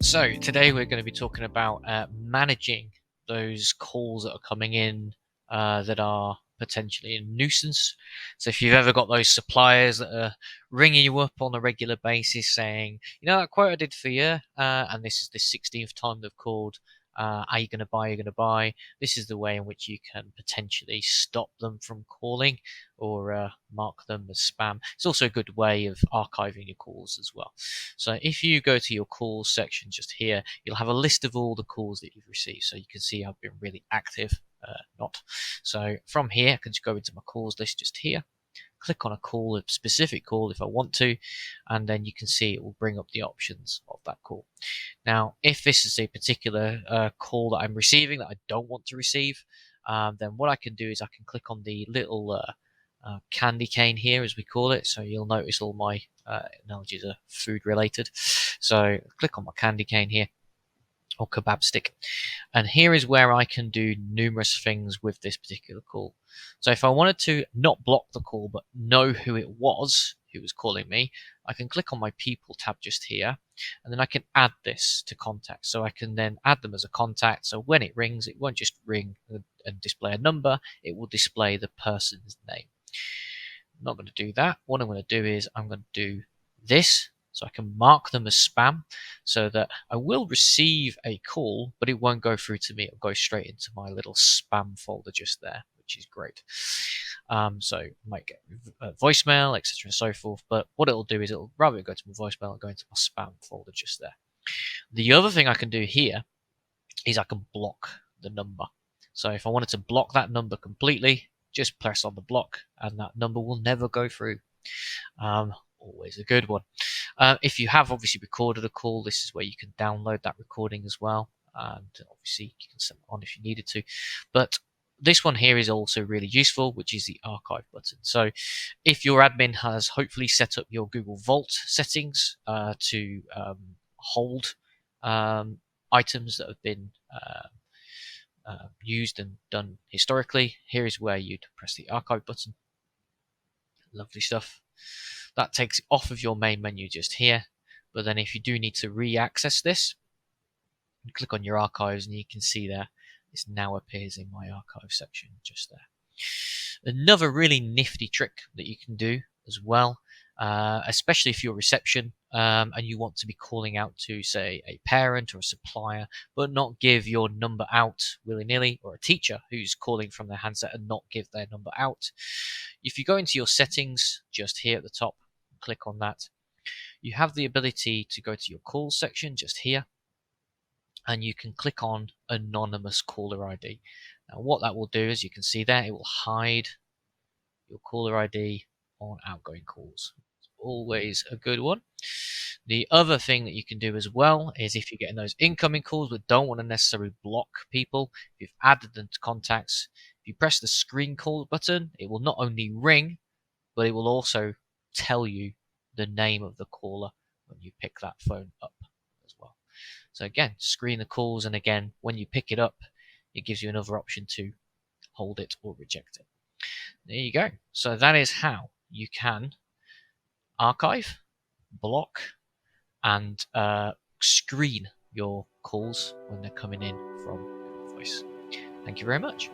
So today we're going to be talking about managing those calls that are coming in that are potentially a nuisance. So if you've ever got those suppliers that are ringing you up on a regular basis saying, you know, that quote I did for you, and this is the 16th time they've called, are you going to buy, are you going to buy? This is the way in which you can potentially stop them from calling or mark them as spam. It's also a good way of archiving your calls as well. So if you go to your calls section just here, you'll have a list of all the calls that you've received. So you can see I've been really active, not. So from here, I can just go into my calls list just here, click on a call, a specific call if I want to, and then you can see it will bring up the options of that call. Now, if this is a particular call that I'm receiving that I don't want to receive, then what I can do is I can click on the little candy cane here, as we call it. So you'll notice all my analogies are food related. So click on my candy cane here, or kebab stick, and here is where I can do numerous things with this particular call. So if I wanted to not block the call but know who it was who was calling me, I can click on my people tab just here, and then I can add this to contacts. So I can then add them as a contact, so when it rings it won't just ring and display a number, it will display the person's name. I'm not going to do that. What I'm going to do is I'm going to do this, so I can mark them as spam, so that I will receive a call, but it won't go through to me. It'll go straight into my little spam folder just there, which is great. So I might get voicemail, etc. and so forth, but what it'll do is it'll rather than go to my voicemail, it'll go into my spam folder just there. The other thing I can do here is I can block the number. So if I wanted to block that number completely, just press on the block and that number will never go through. Always a good one. If you have obviously recorded a call, this is where you can download that recording as well, and obviously you can send it on if you needed to. But this one here is also really useful, which is the archive button. So if your admin has hopefully set up your Google Vault settings to hold items that have been used and done historically, here is where you'd press the archive button. Lovely stuff. That takes it off of your main menu just here. But then if you do need to re-access this, you click on your archives and you can see there, this now appears in my archive section just there. Another really nifty trick that you can do as well, especially if you're reception and you want to be calling out to, say, a parent or a supplier, but not give your number out willy-nilly, or a teacher who's calling from their handset and not give their number out. If you go into your settings just here at the top, click on that, you have the ability to go to your calls section just here, and you can click on anonymous caller ID. Now what that will do, as you can see there, it will hide your caller ID on outgoing calls. It's always a good one. The other thing that you can do as well is if you're getting those incoming calls but don't want to necessarily block people, if you've added them to contacts, if you press the screen call button, it will not only ring, but it will also tell you the name of the caller when you pick that phone up as well. So again, screen the calls, and again, when you pick it up, it gives you another option to hold it or reject it. There you go. So that is how you can archive, block, and screen your calls when they're coming in from Voice. Thank you very much.